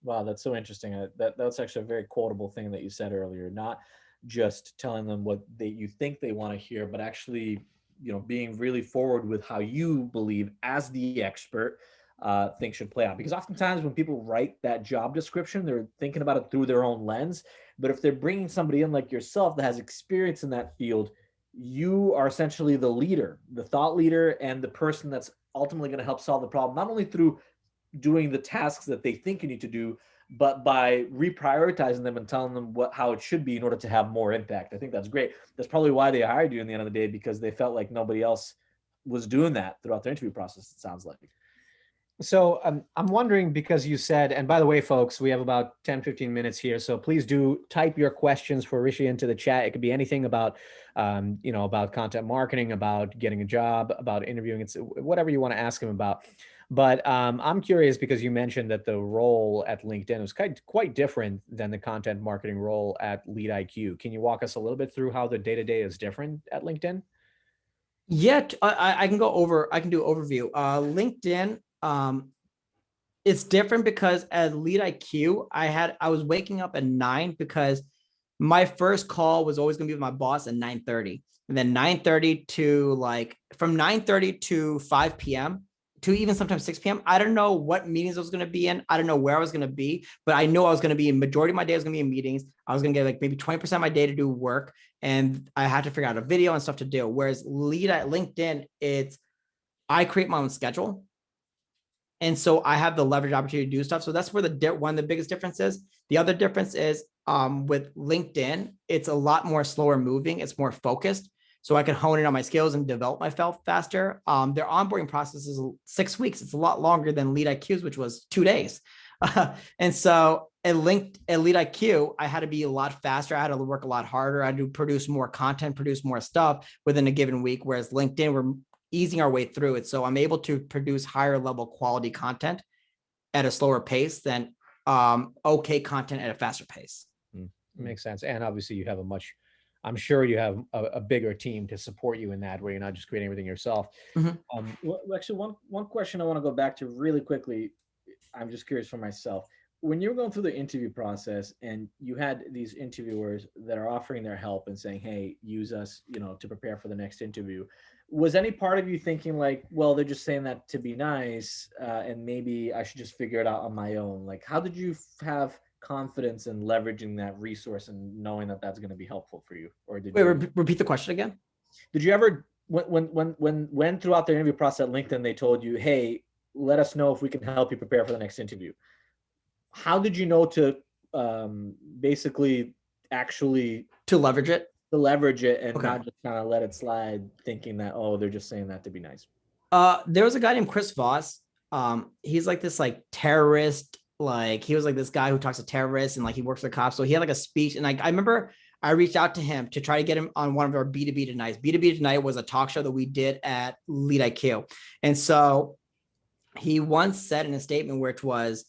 Wow, that's so interesting. That's actually a very quotable thing that you said earlier. Not just telling them what you think they want to hear, but actually, being really forward with how you believe as the expert things should play out. Because oftentimes when people write that job description, they're thinking about it through their own lens. But if they're bringing somebody in like yourself that has experience in that field, you are essentially the leader, the thought leader, and the person that's ultimately going to help solve the problem, not only through doing the tasks that they think you need to do, but by reprioritizing them and telling them how it should be in order to have more impact. I think that's great. That's probably why they hired you in the end of the day, because they felt like nobody else was doing that throughout the interview process, it sounds like. So I'm wondering, because you said, and by the way, folks, we have about 10-15 minutes here. So please do type your questions for Rishi into the chat. It could be anything about, about content marketing, about getting a job, about interviewing, it's whatever you want to ask him about. But I'm curious because you mentioned that the role at LinkedIn was quite different than the content marketing role at Lead IQ. Can you walk us a little bit through how the day-to-day is different at LinkedIn? Yeah, I can do overview. LinkedIn, it's different because at Lead IQ, I was waking up at 9 because my first call was always going to be with my boss at 9:30, and then 9:30 to from 9:30 to 5 p.m. to even sometimes 6 p.m. I don't know what meetings I was going to be in. I don't know where I was going to be, but I know I was going to be in majority of my day. I was going to be in meetings. I was going to get maybe 20% of my day to do work, and I had to figure out a video and stuff to do. Whereas Lead at LinkedIn, I create my own schedule. And so I have the leverage opportunity to do stuff. So that's where one of the biggest differences. The other difference is with LinkedIn, it's a lot more slower moving. It's more focused. So I can hone in on my skills and develop myself faster. Their onboarding process is 6 weeks. It's a lot longer than Lead IQ's, which was 2 days. And so at Lead IQ, I had to be a lot faster. I had to work a lot harder. I had to produce more content, produce more stuff within a given week. Whereas LinkedIn, we're easing our way through it. So I'm able to produce higher level quality content at a slower pace than okay content at a faster pace. Makes sense. And obviously you have I'm sure you have a bigger team to support you in that, where you're not just creating everything yourself. Well, actually, one question I want to go back to really quickly. I'm just curious for myself. When you were going through the interview process and you had these interviewers that are offering their help and saying, hey, use us, to prepare for the next interview, was any part of you thinking like, well, they're just saying that to be nice, and maybe I should just figure it out on my own? Like, how did you have confidence in leveraging that resource and knowing that that's going to be helpful for you? Or did repeat the question again? Did you ever, when throughout the interview process at LinkedIn, they told you, hey, let us know if we can help you prepare for the next interview, how did you know to basically actually to leverage it. to leverage it and Okay. not just kind of let it slide, thinking that, oh, they're just saying that to be nice. There was a guy named Chris Voss. He's like this like terrorist, like he was like this guy who talks to terrorists and like he works for the cops. So he had like a speech, and I remember I reached out to him to try to get him on one of our B2B Tonights. B2B Tonight was a talk show that we did at Lead IQ. And so he once said in a statement, which was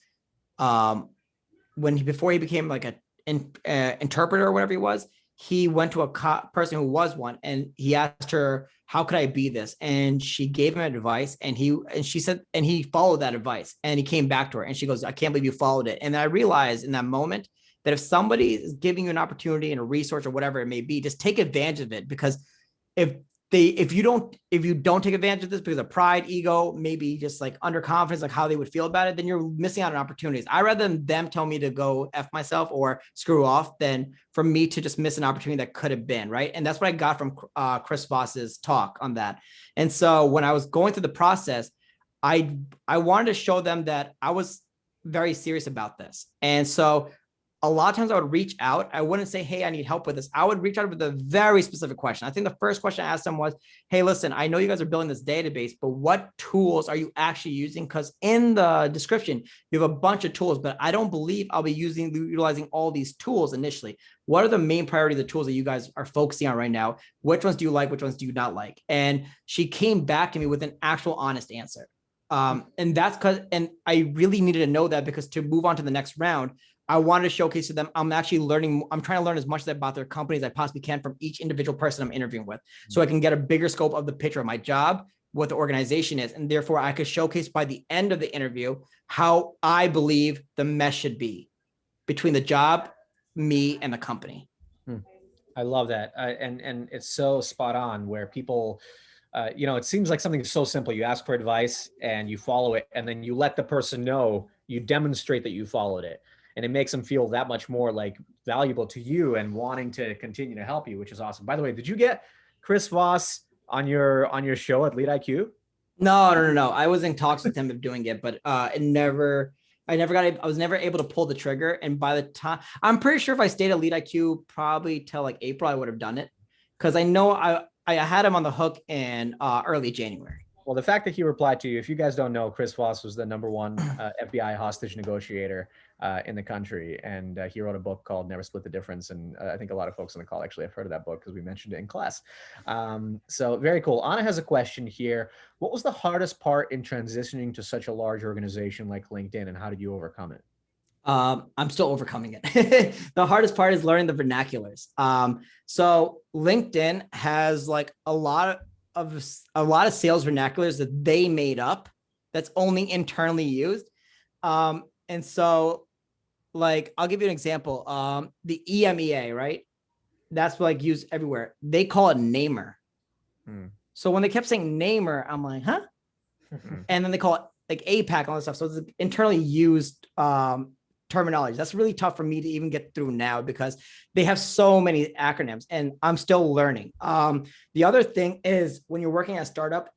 before he became like an interpreter or whatever he was, he went to a person who was one, and he asked her, how could I be this? And she gave him advice, and she said, and he followed that advice, and he came back to her and she goes, I can't believe you followed it. And I realized in that moment that if somebody is giving you an opportunity and a resource or whatever it may be, just take advantage of it. Because if you don't take advantage of this because of pride, ego, maybe just like underconfidence, like how they would feel about it, then you're missing out on opportunities. I'd rather them tell me to go F myself or screw off than for me to just miss an opportunity that could have been, right? And that's what I got from Chris Voss's talk on that. And so when I was going through the process, I wanted to show them that I was very serious about this. And so a lot of times I would reach out. I wouldn't say, hey, I need help with this. I would reach out with a very specific question. I think the first question I asked them was, hey, listen, I know you guys are building this database, but what tools are you actually using? Because in the description, you have a bunch of tools, but I don't believe I'll be utilizing all these tools initially. What are the main priority of the tools that you guys are focusing on right now? Which ones do you like? Which ones do you not like? And she came back to me with an actual honest answer. And that's and I really needed to know that, because to move on to the next round, I wanted to showcase to them, I'm actually learning. I'm trying to learn as much about their company as I possibly can from each individual person I'm interviewing with, so I can get a bigger scope of the picture of my job, what the organization is. And therefore I could showcase by the end of the interview how I believe the mesh should be between the job, me, and the company. I love that. And it's so spot on where people, it seems like something so simple. You ask for advice and you follow it, and then you let the person know, you demonstrate that you followed it. And it makes them feel that much more like valuable to you and wanting to continue to help you, which is awesome. By the way, did you get Chris Voss on your show at Lead IQ? No. I was in talks with him of doing it, but I was never able to pull the trigger. And by the time, I'm pretty sure if I stayed at Lead IQ probably till like April, I would have done it. Because I know I had him on the hook in early January. Well, the fact that he replied to you, if you guys don't know, Chris Voss was the #1 FBI hostage negotiator in the country. And he wrote a book called Never Split the Difference. And I think a lot of folks on the call actually have heard of that book because we mentioned it in class. So very cool. Anna has a question here. What was the hardest part in transitioning to such a large organization like LinkedIn, and how did you overcome it? I'm still overcoming it. The hardest part is learning the vernaculars. So LinkedIn has like a lot of sales vernaculars that they made up that's only internally used. And so like, I'll give you an example. The EMEA, right? That's like used everywhere. They call it namer. So when they kept saying namer, I'm like, huh? And then they call it like APAC and all this stuff. So it's internally used terminology. That's really tough for me to even get through now because they have so many acronyms and I'm still learning. The other thing is when you're working at a startup,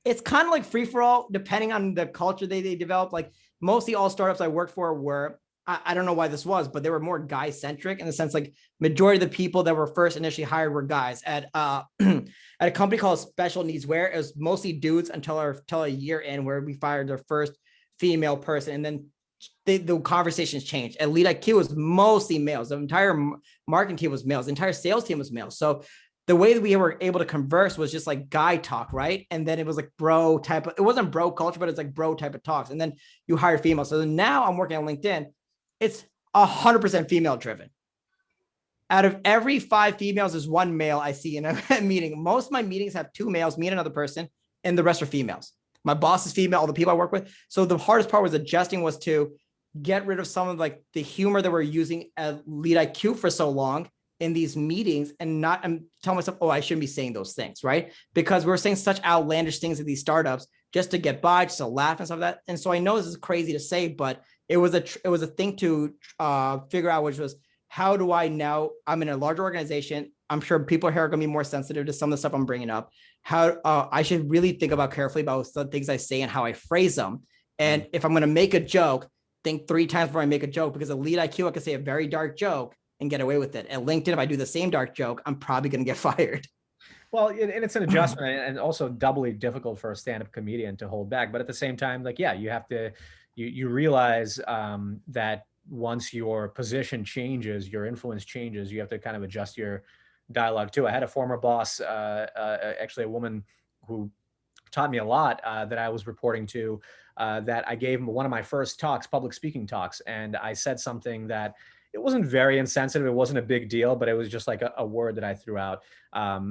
it's kind of like free for all, depending on the culture they develop. Like mostly all startups I worked for were, I don't know why this was, but they were more guy centric in the sense like majority of the people that were first initially hired were guys. At a company called Special Needs Wear, it was mostly dudes until a year in where we fired their first female person. And then the conversations changed. At Lead IQ was mostly males. The entire marketing team was males. The entire sales team was males. So the way that we were able to converse was just like guy talk, right? And then it was like bro type of, it wasn't bro culture, but it's like bro type of talks. And then you hire females. So now I'm working on LinkedIn. It's 100% female driven. Out of every 5 females, there's 1 male I see in a meeting. Most of my meetings have 2 males, me and another person, and the rest are females. My boss is female, all the people I work with. So the hardest part was adjusting was to get rid of some of like the humor that we're using at Lead IQ for so long in these meetings and not tell myself, oh, I shouldn't be saying those things, right? Because we're saying such outlandish things at these startups just to get by, just to laugh and stuff like that. And so I know this is crazy to say, but it was a thing to figure out, which was how do I now, I'm in a larger organization. I'm sure people here are going to be more sensitive to some of the stuff I'm bringing up. How I should really think about carefully about the things I say and how I phrase them. And if I'm going to make a joke, think 3 times before I make a joke, because at Lead IQ, I can say a very dark joke and get away with it. At LinkedIn, if I do the same dark joke, I'm probably going to get fired. Well, and it's an adjustment, and also doubly difficult for a stand-up comedian to hold back. But at the same time, like, yeah, you have to, you realize that once your position changes, your influence changes, you have to kind of adjust your dialogue too. I had a former boss, actually a woman who taught me a lot, that I was reporting to, that I gave him one of my first talks, public speaking talks. And I said something that it wasn't very insensitive. It wasn't a big deal, but it was just like a word that I threw out,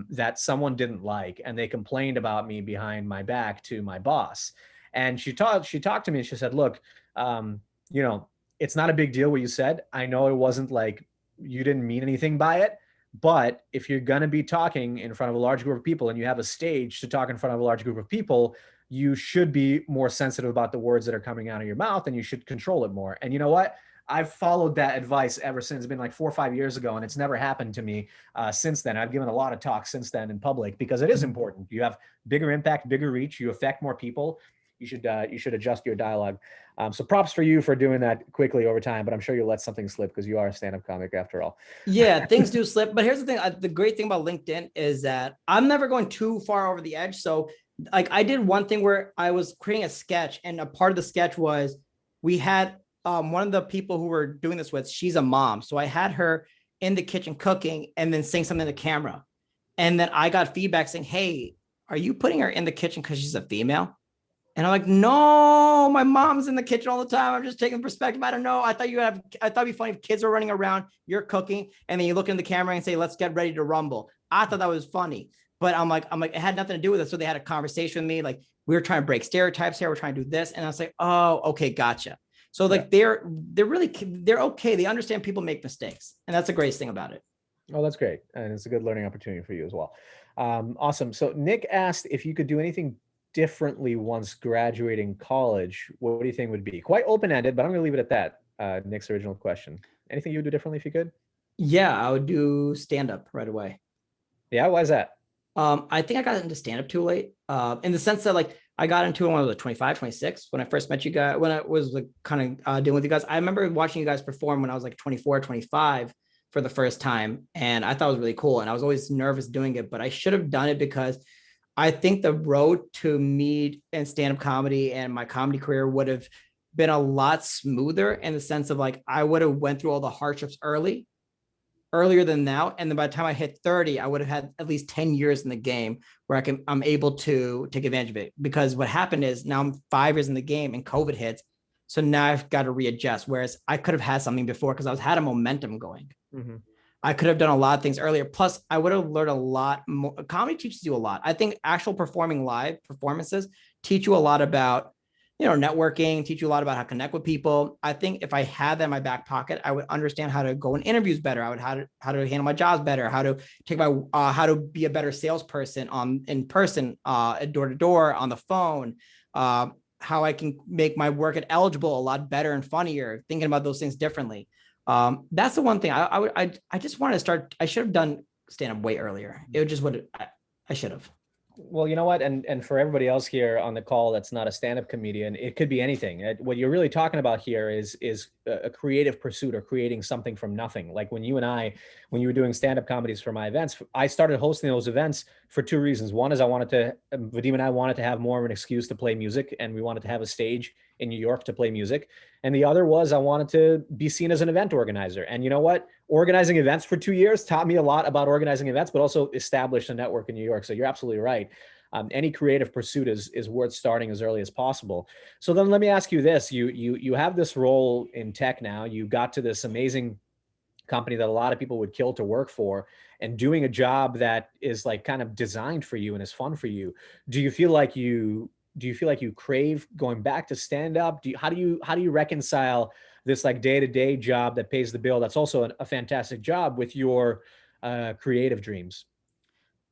that someone didn't like. And they complained about me behind my back to my boss. And she talked to me and she said, look, you know, it's not a big deal what you said. I know it wasn't like you didn't mean anything by it. But if you're going to be talking in front of a large group of people and you have a stage to talk in front of a large group of people, you should be more sensitive about the words that are coming out of your mouth, and you should control it more. And you know what? I've followed that advice ever since. It's been like 4 or 5 years ago, and it's never happened to me since then. I've given a lot of talks since then in public because it is important. You have bigger impact, bigger reach. You affect more people. You should adjust your dialogue. So props for you for doing that quickly over time, but I'm sure you'll let something slip because you are a stand-up comic after all. Yeah, things do slip. But here's the thing. The great thing about LinkedIn is that I'm never going too far over the edge. So like I did one thing where I was creating a sketch, and a part of the sketch was we had one of the people who we're doing this with, she's a mom. So I had her in the kitchen cooking and then saying something to the camera. And then I got feedback saying, hey, are you putting her in the kitchen because she's a female? And I'm like, no, my mom's in the kitchen all the time. I'm just taking perspective. I don't know. I thought it'd be funny if kids were running around, you're cooking, and then you look in the camera and say, let's get ready to rumble. I thought that was funny, but I'm like, it had nothing to do with it. So they had a conversation with me. Like, we were trying to break stereotypes here. We're trying to do this. And I was like, oh, okay, gotcha. So like, they're okay. They understand people make mistakes. And that's the greatest thing about it. Oh, that's great. And it's a good learning opportunity for you as well. Awesome. So Nick asked if you could do anything differently once graduating college. What do you think would be? Quite open-ended, but I'm going to leave it at that. Nick's original question. Anything you would do differently if you could? Yeah, I would do stand-up right away. Yeah, why is that? I think I got into stand-up too late, in the sense that like I got into it when I was like 25, 26, when I first met you guys, when I was like kind of dealing with you guys. I remember watching you guys perform when I was like 24, 25 for the first time. And I thought it was really cool. And I was always nervous doing it, but I should have done it because I think the road to me and stand-up comedy and my comedy career would have been a lot smoother, in the sense of like, I would have went through all the hardships earlier than now. And then by the time I hit 30, I would have had at least 10 years in the game where I'm able to take advantage of it. Because what happened is now I'm 5 years in the game and COVID hits. So now I've got to readjust. Whereas I could have had something before because I had a momentum going. Mm-hmm. I could have done a lot of things earlier. Plus, I would have learned a lot more. Comedy teaches you a lot. I think actual performing live performances teach you a lot about, networking, teach you a lot about how to connect with people. I think if I had that in my back pocket, I would understand how to go in interviews better. I would how to handle my jobs better, how to take how to be a better salesperson in person, door to door, on the phone, how I can make my work at Eligible a lot better and funnier, thinking about those things differently. That's the one thing I just wanted to start. I should have done stand-up way earlier. It was just what I should have. Well, you know what? And for everybody else here on the call that's not a stand-up comedian, it could be anything. What you're really talking about here is a creative pursuit, or creating something from nothing. Like when you were doing stand-up comedies for my events, I started hosting those events for two reasons. One is Vadim and I wanted to have more of an excuse to play music, and we wanted to have a stage in New York to play music. And the other was I wanted to be seen as an event organizer. And you know what? Organizing events for 2 years taught me a lot about organizing events, but also established a network in New York. So you're absolutely right. Any creative pursuit is worth starting as early as possible. So then let me ask you this. You have this role in tech now. You got to this amazing company that a lot of people would kill to work for, and doing a job that is like kind of designed for you and is fun for you. Do you feel like you crave going back to stand up? How do you reconcile this like day-to-day job that pays the bill, that's also a fantastic job, with your creative dreams?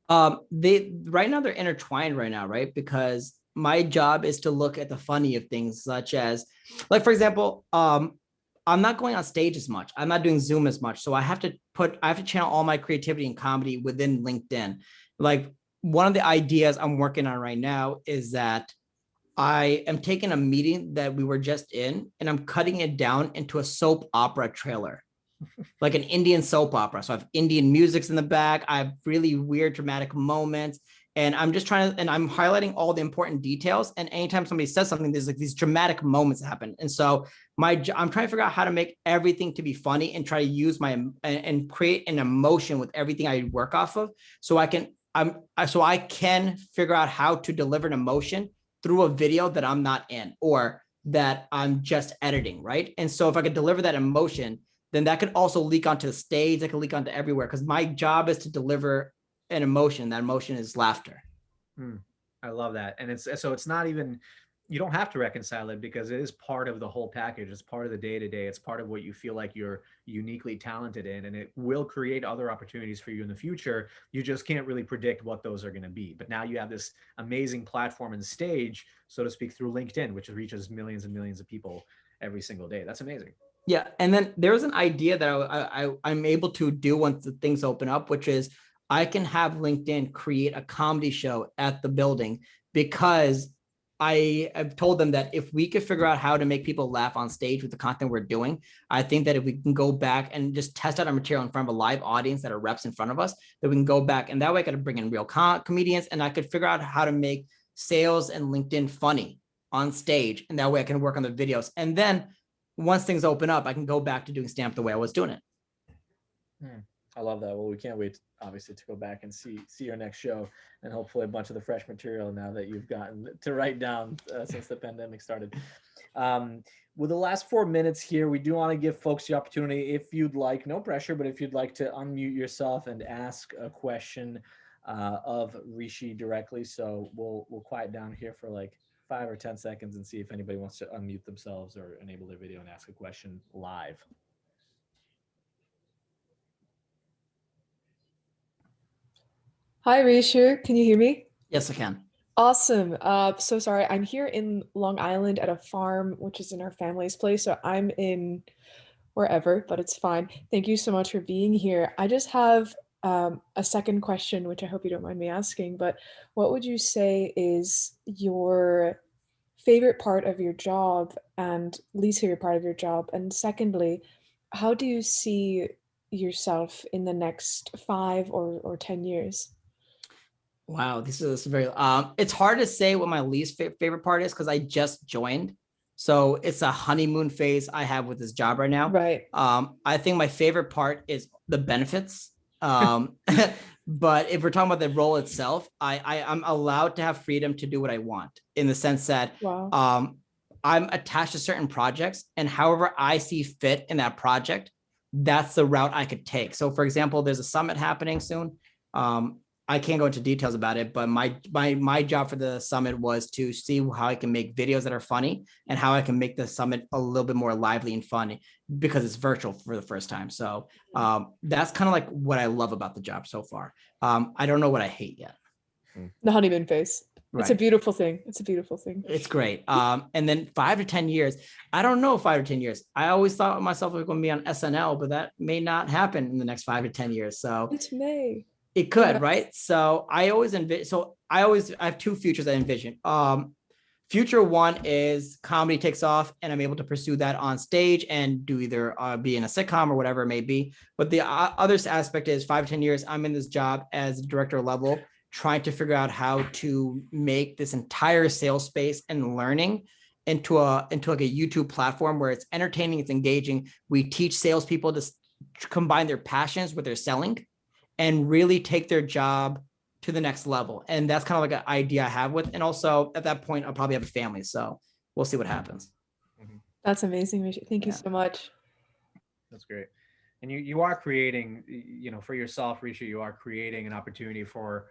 Right now they're intertwined right now, right? Because my job is to look at the funny of things, such as, like, for example, I'm not going on stage as much. I'm not doing Zoom as much. So I have to channel all my creativity and comedy within LinkedIn. Like, one of the ideas I'm working on right now is that I am taking a meeting that we were just in, and I'm cutting it down into a soap opera trailer. like an Indian soap opera. So I have Indian musics in the back. I have really weird dramatic moments. And I'm just trying to, and I'm highlighting all the important details. And anytime somebody says something, there's like these dramatic moments that happen. And so I'm trying to figure out how to make everything to be funny and try to use and create an emotion with everything I work off of. So I can figure out how to deliver an emotion through a video that I'm not in or that I'm just editing, right? And so if I could deliver that emotion, then that could also leak onto the stage, that could leak onto everywhere, because my job is to deliver an emotion. That emotion is laughter. I love that. And it's not even, you don't have to reconcile it because it is part of the whole package. It's part of the day-to-day. It's part of what you feel like you're uniquely talented in, and it will create other opportunities for you in the future. You just can't really predict what those are going to be. But now you have this amazing platform and stage, so to speak, through LinkedIn, which reaches millions and millions of people every single day. That's amazing. Yeah. And then there's an idea that I'm able to do once the things open up, which is I can have LinkedIn create a comedy show at the building, because I've told them that if we could figure out how to make people laugh on stage with the content we're doing, I think that if we can go back and just test out our material in front of a live audience that are reps in front of us, that we can go back, and that way I could bring in real comedians, and I could figure out how to make sales and LinkedIn funny on stage. And that way I can work on the videos. And then once things open up, I can go back to doing stand-up the way I was doing it. I love that. Well, we can't wait, obviously, to go back and see your next show, and hopefully a bunch of the fresh material now that you've gotten to write down since the pandemic started. With the last 4 minutes here, we do want to give folks the opportunity, if you'd like, no pressure, but if you'd like to unmute yourself and ask a question of Rishi directly. So we'll quiet down here for like 5 or 10 seconds and see if anybody wants to unmute themselves or enable their video and ask a question live. Hi, Rishi. Can you hear me? Yes, I can. Awesome. So sorry, I'm here in Long Island at a farm, which is in our family's place. So I'm in wherever, but it's fine. Thank you so much for being here. I just have a second question, which I hope you don't mind me asking, but what would you say is your favorite part of your job and least favorite part of your job? And secondly, how do you see yourself in the next 5 or 10 years? Wow, this is very it's hard to say what my least favorite part is, because I just joined. So it's a honeymoon phase I have with this job right now. Right. I think my favorite part is the benefits. But if we're talking about the role itself, I'm allowed to have freedom to do what I want, in the sense that Wow. I'm attached to certain projects, and however I see fit in that project, that's the route I could take. So for example, there's a summit happening soon. I can't go into details about it, but my job for the summit was to see how I can make videos that are funny, and how I can make the summit a little bit more lively and funny, because it's virtual for the first time. So that's kind of like what I love about the job so far. I don't know what I hate yet. The honeymoon phase. It's a Right. beautiful thing. It's a beautiful thing. It's great. And then 5 to 10 years, I don't know, 5 to 10 years. I always thought myself I was going to be on SNL, but that may not happen in the next 5 to 10 years. So It may. it could, Yeah. right? So I have 2 futures I envision. Future one is comedy takes off, and I'm able to pursue that on stage and do either be in a sitcom or whatever it may be. But the other aspect is 5 to 10 years, I'm in this job as director level, trying to figure out how to make this entire sales space and learning into like a YouTube platform where it's entertaining, it's engaging. We teach salespeople to combine their passions with their selling, and really take their job to the next level. And that's kind of like an idea I have with, and also at that point, I'll probably have a family. So we'll see what happens. That's amazing, Rishi. Thank you Yeah. so much. That's great. And you are creating, for yourself, Rishi, you are creating an opportunity for,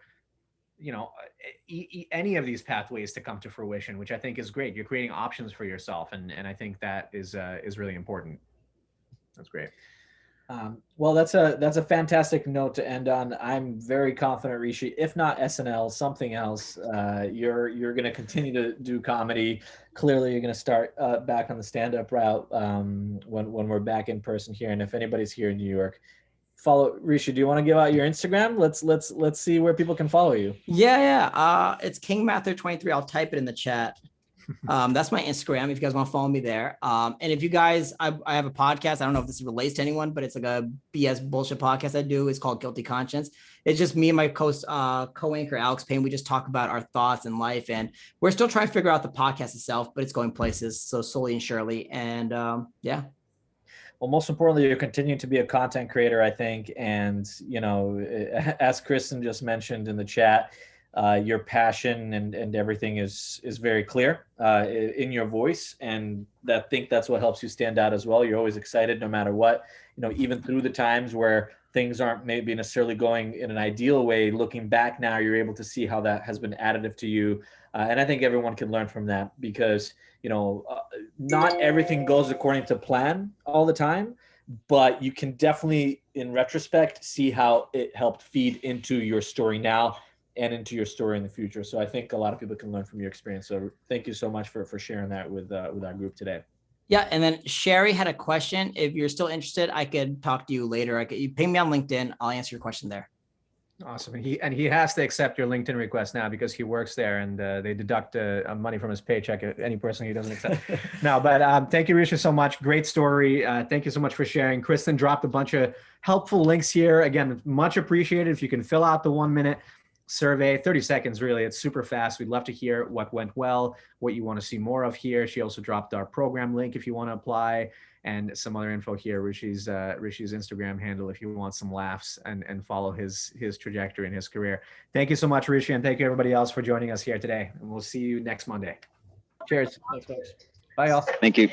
any of these pathways to come to fruition, which I think is great. You're creating options for yourself. And I think that is really important. That's great. Well, that's a fantastic note to end on. I'm very confident, Rishi, if not SNL, something else. You're going to continue to do comedy. Clearly, you're going to start back on the stand-up route when we're back in person here. And if anybody's here in New York, follow Rishi. Do you want to give out your Instagram? Let's see where people can follow you. Yeah. It's King Mathur 23. I'll type it in the chat. That's my Instagram if you guys want to follow me there. And if you guys, I have a podcast. I don't know if this relates to anyone, but it's like a BS bullshit podcast I do. It's called Guilty Conscience. It's just me and my co-anchor Alex Payne. We just talk about our thoughts in life, and we're still trying to figure out the podcast itself, but it's going places. So slowly and surely. And yeah. Well, most importantly, you're continuing to be a content creator, I think. And, you know, as Kristen just mentioned in the chat, your passion and everything is very clear in your voice. And I think that's what helps you stand out as well. You're always excited no matter what, you know, even through the times where things aren't maybe necessarily going in an ideal way. Looking back now, you're able to see how that has been additive to you. And I think everyone can learn from that because, you know, not everything goes according to plan all the time, but you can definitely, in retrospect, see how it helped feed into your story now and into your story in the future. So I think a lot of people can learn from your experience. So thank you so much for sharing that with our group today. Yeah, and then Sherry had a question. If you're still interested, I could talk to you later. You ping me on LinkedIn. I'll answer your question there. Awesome. And he has to accept your LinkedIn request now because he works there, and they deduct money from his paycheck at any person he doesn't accept. No, but thank you, Rishi, so much. Great story. Thank you so much for sharing. Kristen dropped a bunch of helpful links here. Again, much appreciated. If you can fill out the 1-minute survey, 30 seconds, really. It's super fast. We'd love to hear what went well, what you want to see more of here. She also dropped our program link if you want to apply, and some other info here, Rishi's Instagram handle if you want some laughs and follow his trajectory in his career. Thank you so much, Rishi, and thank you everybody else for joining us here today. And we'll see you next Monday. Cheers. Thanks, folks. Bye, y'all. Thank you.